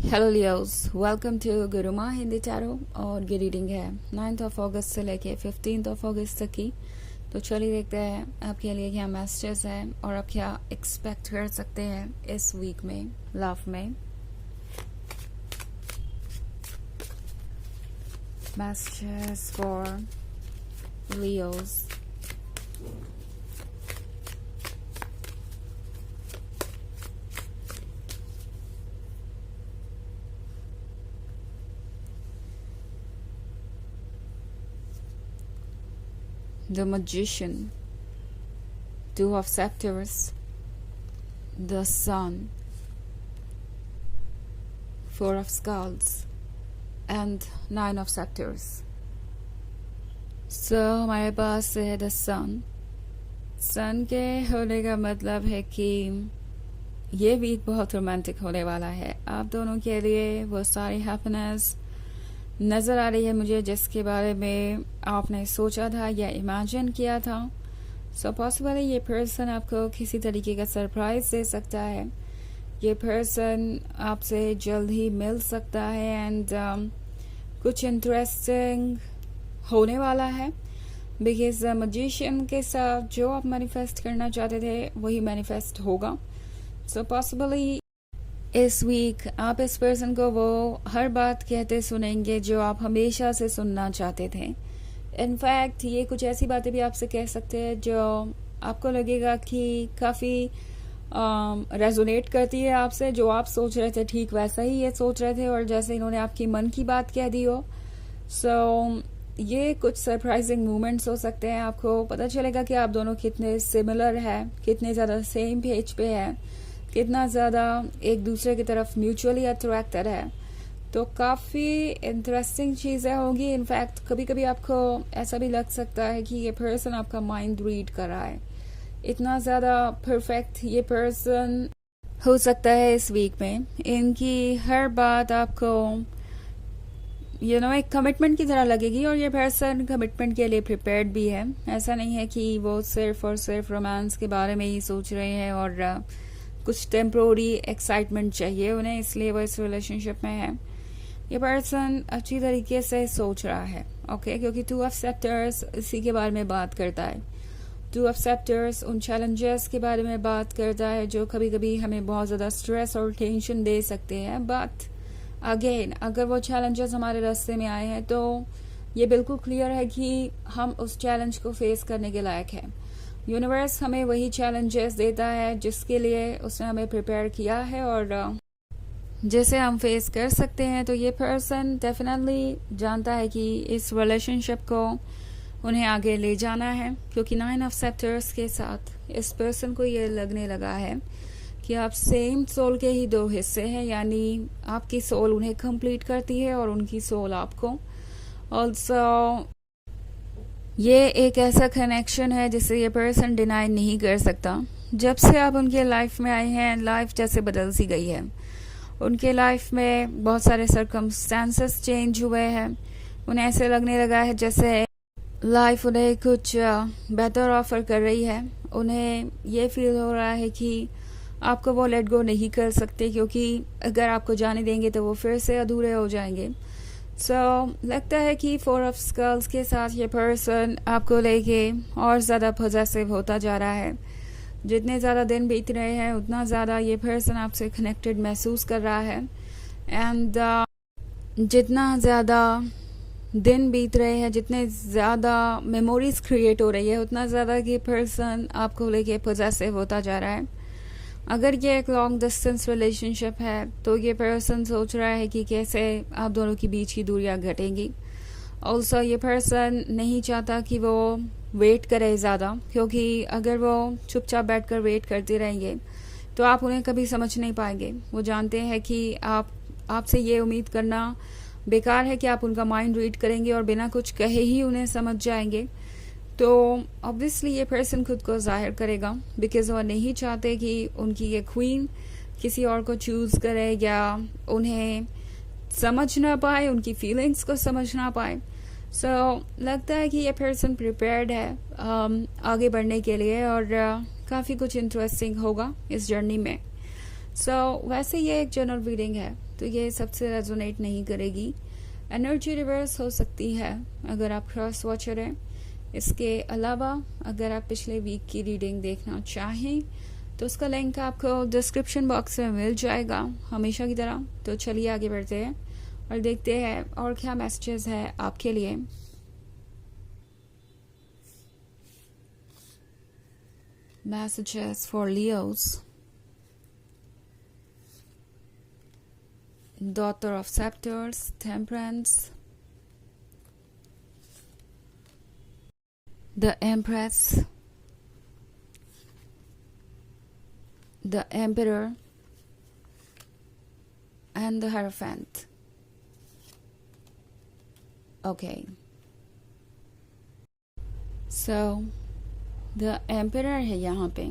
Hello Leos, welcome to Guruma Hindi tarot. और ये reading है 9th ऑफ अगस्त से लेके 15th ऑफ अगस्त तक की। तो चलिए देखते हैं आपके लिए क्या मैसेजेस हैं और आप क्या एक्सपेक्ट कर सकते हैं इस वीक में लव में। Messages for Leos. The Magician, Two of Scepters, the Sun, Four of Skulls, and Nine of Scepters. So हमारे पास है द सन के होने का मतलब है कि ये वीक बहुत रोमांटिक होने वाला है आप दोनों के लिए। वो सारी हैप्पीनेस नज़र आ रही है मुझे जिसके बारे में आपने सोचा था या इमेजिन किया था। सो पॉसिबल है ये पर्सन आपको किसी तरीके का सरप्राइज दे सकता है। ये पर्सन आपसे जल्द ही मिल सकता है एंड कुछ इंटरेस्टिंग होने वाला है। बिकॉज मजिशियन के साथ जो आप मैनिफेस्ट करना चाहते थे वही मैनिफेस्ट होगा। सो पॉसिबली इस वीक आप इस पर्सन को वो हर बात कहते सुनेंगे जो आप हमेशा से सुनना चाहते थे। इनफैक्ट ये कुछ ऐसी बातें भी आपसे कह सकते हैं जो आपको लगेगा कि काफ़ी रेजोनेट करती है आपसे। जो आप सोच रहे थे ठीक वैसा ही ये सोच रहे थे और जैसे इन्होंने आपकी मन की बात कह दी हो। सो ये कुछ सरप्राइजिंग मोमेंट्स हो सकते हैं। आपको पता चलेगा कि आप दोनों कितने सिमिलर हैं, कितने ज़्यादा सेम पेज पे हैं, कितना ज़्यादा एक दूसरे की तरफ म्यूचुअली अट्रैक्टेड है। तो काफ़ी इंटरेस्टिंग चीज़ें होंगी। इनफैक्ट कभी कभी आपको ऐसा भी लग सकता है कि ये पर्सन आपका माइंड रीड कर रहा है। इतना ज़्यादा परफेक्ट ये पर्सन हो सकता है इस वीक में। इनकी हर बात आपको एक कमिटमेंट की तरह लगेगी और ये पर्सन कमिटमेंट के लिए प्रिपेयर्ड भी है। ऐसा नहीं है कि वो सिर्फ और सिर्फ रोमांस के बारे में ही सोच रहे हैं और कुछ टेम्प्रोरी एक्साइटमेंट चाहिए उन्हें, इसलिए वो इस रिलेशनशिप में है। ये पर्सन अच्छी तरीके से सोच रहा है ओके क्योंकि टू ऑफ सेप्टर्स इसी के बारे में बात करता है। टू ऑफ सेप्टर्स उन चैलेंजेस के बारे में बात करता है जो कभी कभी हमें बहुत ज़्यादा स्ट्रेस और टेंशन दे सकते हैं। बट अगेन अगर वो चैलेंजेस हमारे रास्ते में आए हैं तो ये बिल्कुल क्लियर है कि हम उस चैलेंज को फेस करने के लायक हैं। यूनिवर्स हमें वही चैलेंजेस देता है जिसके लिए उसने हमें प्रिपेयर किया है और जैसे हम फेस कर सकते हैं। तो ये पर्सन डेफिनेटली जानता है कि इस रिलेशनशिप को उन्हें आगे ले जाना है क्योंकि 9 ऑफ सेप्टर्स के साथ इस पर्सन को ये लगने लगा है कि आप सेम सोल के ही दो हिस्से हैं, यानी आपकी सोल उन्हें कंप्लीट करती है और उनकी सोल आपको। ऑल्सो ये एक ऐसा कनेक्शन है जिसे ये पर्सन डिनाई नहीं कर सकता। जब से आप उनके लाइफ में आए हैं लाइफ जैसे बदल सी गई है। उनके लाइफ में बहुत सारे सर्कमस्टेंसेस चेंज हुए हैं। उन्हें ऐसे लगने लगा है जैसे लाइफ उन्हें कुछ बेटर ऑफर कर रही है। उन्हें ये फील हो रहा है कि आपको वो लेट गो नहीं कर सकते क्योंकि अगर आपको जाने देंगे तो वो फिर से अधूरे हो जाएंगे। लगता है कि 4 ऑफ स्कल्स के साथ ये पर्सन आपको लेके और ज़्यादा पॉजेसिव होता जा रहा है। जितने ज़्यादा दिन बीत रहे हैं उतना ज़्यादा ये पर्सन आपसे कनेक्टेड महसूस कर रहा है एंड जितना ज़्यादा दिन बीत रहे हैं, जितने ज़्यादा मेमोरीज क्रिएट हो रही है उतना ज़्यादा ये पर्सन आपको लेके पॉजेसिव होता जा रहा है। अगर ये एक लॉन्ग डिस्टेंस रिलेशनशिप है तो ये पर्सन सोच रहा है कि कैसे आप दोनों के बीच की दूरियां घटेंगी। ऑल्सो ये पर्सन नहीं चाहता कि वो वेट करे ज़्यादा क्योंकि अगर वो चुपचाप बैठकर वेट करते रहेंगे तो आप उन्हें कभी समझ नहीं पाएंगे। वो जानते हैं कि आपसे ये उम्मीद करना बेकार है कि आप उनका माइंड रीड करेंगे और बिना कुछ कहे ही उन्हें समझ जाएंगे। तो ऑब्वियसली ये पर्सन खुद को जाहिर करेगा बिकॉज वो नहीं चाहते कि उनकी ये क्वीन किसी और को चूज़ करे या उन्हें समझ ना पाए, उनकी फीलिंग्स को समझ ना पाए। लगता है कि ये पर्सन प्रिपेयर्ड है आगे बढ़ने के लिए और काफ़ी कुछ इंटरेस्टिंग होगा इस जर्नी में। वैसे ये एक जनरल रीडिंग है, तो ये सबसे रेजोनेट नहीं करेगी। एनर्जी रिवर्स हो सकती है अगर आप क्रॉस वॉचर हैं। इसके अलावा अगर आप पिछले वीक की रीडिंग देखना चाहें तो उसका लिंक आपको डिस्क्रिप्शन बॉक्स में मिल जाएगा हमेशा की तरह। तो चलिए आगे बढ़ते हैं और देखते हैं और क्या मैसेजेस है आपके लिए। Messages for Leos. Daughter of Scepters, Temperance, the Empress, the Emperor, and the Hierophant. Okay. So, the Emperor है यहाँ पे।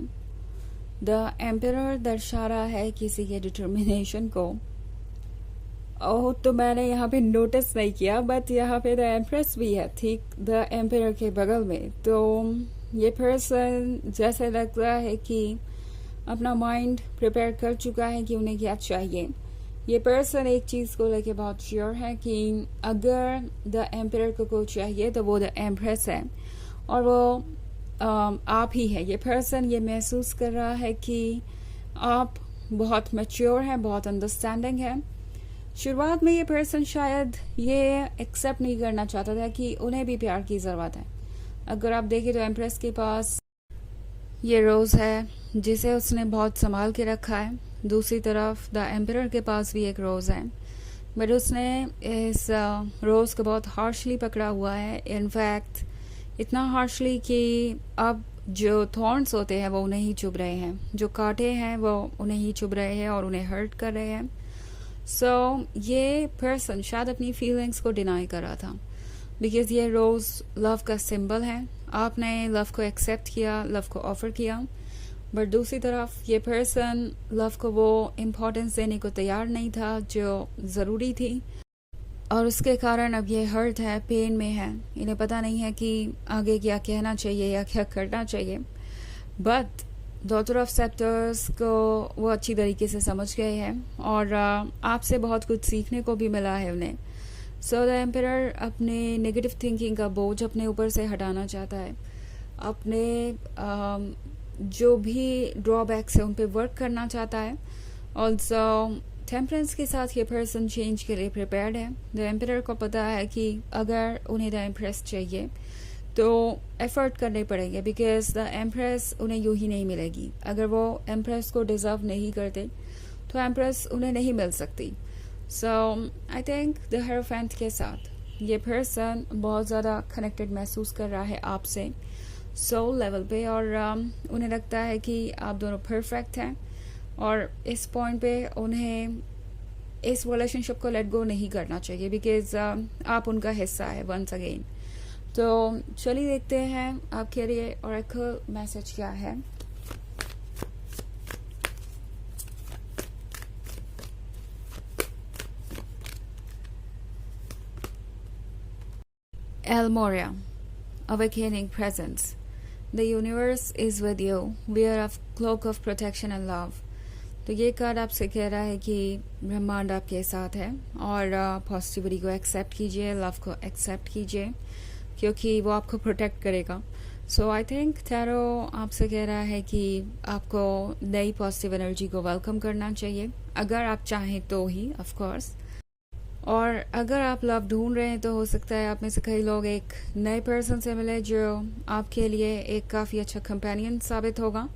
The Emperor दर्शा रहा है किसी के डिटर्मिनेशन को। ओह, तो मैंने यहाँ पे नोटिस नहीं किया, बट यहाँ पे द एम्प्रेस भी है ठीक द एम्परर के बगल में। तो ये पर्सन जैसे लगता है कि अपना माइंड प्रिपेयर कर चुका है कि उन्हें क्या चाहिए। ये पर्सन एक चीज़ को लेके बहुत श्योर है कि अगर द एम्परर को चाहिए तो वो द एम्प्रेस है और वो आप ही है। ये पर्सन ये महसूस कर रहा है कि आप बहुत मैच्योर हैं, बहुत अंडरस्टैंडिंग है। शुरुआत में ये पर्सन शायद ये एक्सेप्ट नहीं करना चाहता था कि उन्हें भी प्यार की ज़रूरत है। अगर आप देखें तो एम्प्रेस के पास ये रोज़ है जिसे उसने बहुत संभाल के रखा है। दूसरी तरफ द एम्परर के पास भी एक रोज़ है, बट उसने इस रोज़ को बहुत हार्शली पकड़ा हुआ है। इनफैक्ट इतना हार्शली कि अब जो थॉर्न्स होते हैं वो उन्हें ही चुभ रहे हैं, जो कांटे हैं वो उन्हें ही चुभ रहे हैं और उन्हें हर्ट कर रहे हैं। ये पर्सन शायद अपनी फीलिंग्स को डिनाई कर रहा था, बिकॉज ये रोज़ लव का सिंबल है। आपने लव को एक्सेप्ट किया, लव को ऑफर किया, बट दूसरी तरफ ये पर्सन लव को वो इम्पोर्टेंस देने को तैयार नहीं था जो ज़रूरी थी, और उसके कारण अब ये हर्ट है, पेन में है। इन्हें पता नहीं है कि आगे क्या कहना चाहिए या क्या करना चाहिए, बट डॉटर ऑफ सेप्टर्स को वो अच्छी तरीके से समझ गए हैं और आपसे बहुत कुछ सीखने को भी मिला है उन्हें। द एम्परर अपने नेगेटिव थिंकिंग का बोझ अपने ऊपर से हटाना चाहता है, अपने जो भी ड्रॉबैक्स है उन पे वर्क करना चाहता है। ऑल्सो टेम्परेंस के साथ ये पर्सन चेंज के लिए प्रिपेयर्ड है। द एम्परर को पता है कि अगर उन्हें द एम्प्रेस चाहिए तो एफर्ट करने पड़ेंगे, बिकॉज द एम्प्रेस उन्हें यूं ही नहीं मिलेगी। अगर वो एम्प्रेस को डिज़र्व नहीं करते तो एम्प्रेस उन्हें नहीं मिल सकती। आई थिंक द हेरोफेंट के साथ ये पर्सन बहुत ज़्यादा कनेक्टेड महसूस कर रहा है आपसे सोल लेवल पे, और उन्हें लगता है कि आप दोनों परफेक्ट हैं और इस पॉइंट पे उन्हें इस रिलेशनशिप को लेट गो नहीं करना चाहिए, बिकॉज आप उनका हिस्सा है वंस अगेन। तो चलिए देखते हैं आपके लिए ऑरेकल मैसेज क्या है। Elmoria, awakening presence. The universe is with you. Wear a cloak of protection and love. तो ये कार्ड आपसे कह रहा है कि ब्रह्मांड आपके साथ है और पॉजिटिविटी को एक्सेप्ट कीजिए, लव को एक्सेप्ट कीजिए, क्योंकि वो आपको प्रोटेक्ट करेगा। आई थिंक टैरो आपसे कह रहा है कि आपको नई पॉजिटिव एनर्जी को वेलकम करना चाहिए, अगर आप चाहें तो ही, ऑफ कोर्स। और अगर आप लव ढूंढ रहे हैं तो हो सकता है आप में से कई लोग एक नए पर्सन से मिले जो आपके लिए एक काफ़ी अच्छा कंपेनियन साबित होगा।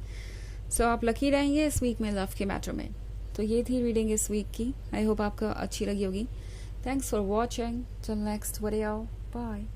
आप लकी रहेंगे इस वीक में लव के मैटर में। तो ये थी रीडिंग इस वीक की। आई होप आपको अच्छी लगी होगी। Thanks for watching. Till next video, bye.